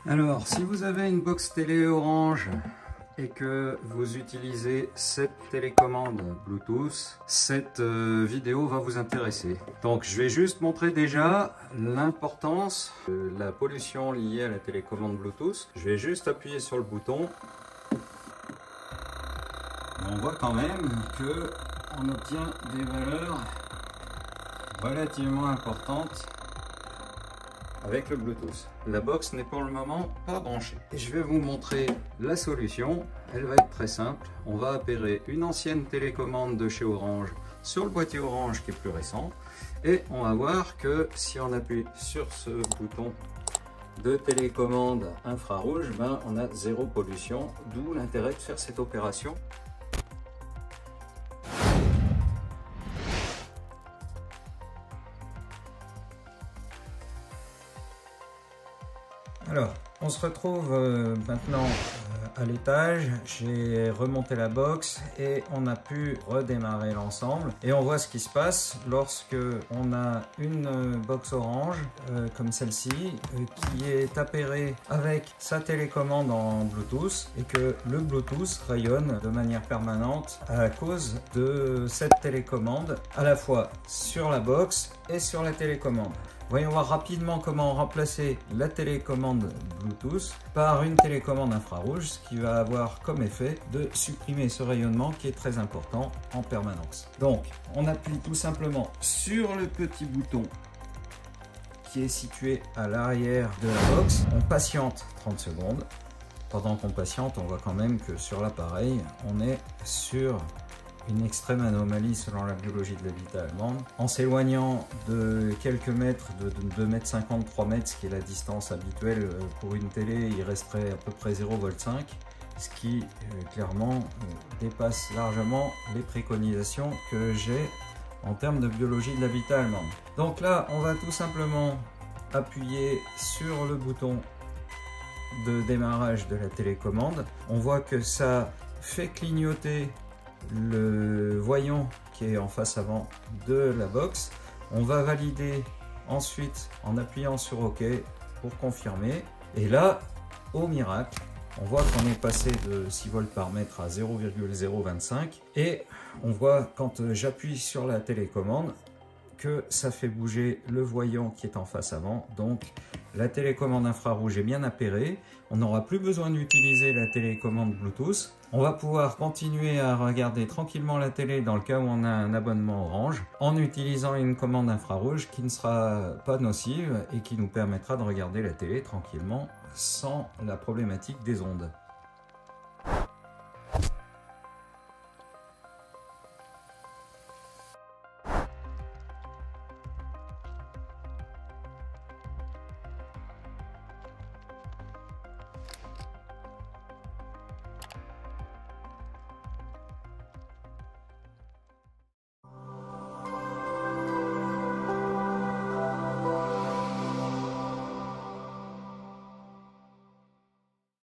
Alors, si vous avez une box télé Orange et que vous utilisez cette télécommande Bluetooth, cette vidéo va vous intéresser. Donc, je vais juste montrer déjà l'importance de la pollution liée à la télécommande Bluetooth. Je vais juste appuyer sur le bouton. On voit quand même que on obtient des valeurs relativement importantes avec le Bluetooth. La box n'est pour le moment pas branchée. Et je vais vous montrer la solution. Elle va être très simple. On va appairer une ancienne télécommande de chez Orange sur le boîtier Orange qui est plus récent. Et on va voir que si on appuie sur ce bouton de télécommande infrarouge, ben on a zéro pollution. D'où l'intérêt de faire cette opération. Alors, on se retrouve maintenant à l'étage. J'ai remonté la box et on a pu redémarrer l'ensemble. Et on voit ce qui se passe lorsque on a une box Orange comme celle-ci qui est appairée avec sa télécommande en Bluetooth et que le Bluetooth rayonne de manière permanente à cause de cette télécommande à la fois sur la box et sur la télécommande. Voyons voir rapidement comment remplacer la télécommande Bluetooth par une télécommande infrarouge, ce qui va avoir comme effet de supprimer ce rayonnement qui est très important en permanence. Donc, on appuie tout simplement sur le petit bouton qui est situé à l'arrière de la box. On patiente 30 secondes. Pendant qu'on patiente, on voit quand même que sur l'appareil, on est sur une extrême anomalie selon la biologie de l'habitat allemande. En s'éloignant de quelques mètres, de 2,50 m, 3 mètres, ce qui est la distance habituelle pour une télé, il resterait à peu près 0,5 V, ce qui clairement dépasse largement les préconisations que j'ai en termes de biologie de l'habitat allemande. Donc là, on va tout simplement appuyer sur le bouton de démarrage de la télécommande. On voit que ça fait clignoter le voyant qui est en face avant de la box. On va valider ensuite en appuyant sur OK pour confirmer. Et là, au miracle, on voit qu'on est passé de 6 volts par mètre à 0,025. Et on voit quand j'appuie sur la télécommande que ça fait bouger le voyant qui est en face avant. Donc la télécommande infrarouge est bien appairée. On n'aura plus besoin d'utiliser la télécommande Bluetooth. On va pouvoir continuer à regarder tranquillement la télé dans le cas où on a un abonnement Orange en utilisant une commande infrarouge qui ne sera pas nocive et qui nous permettra de regarder la télé tranquillement sans la problématique des ondes.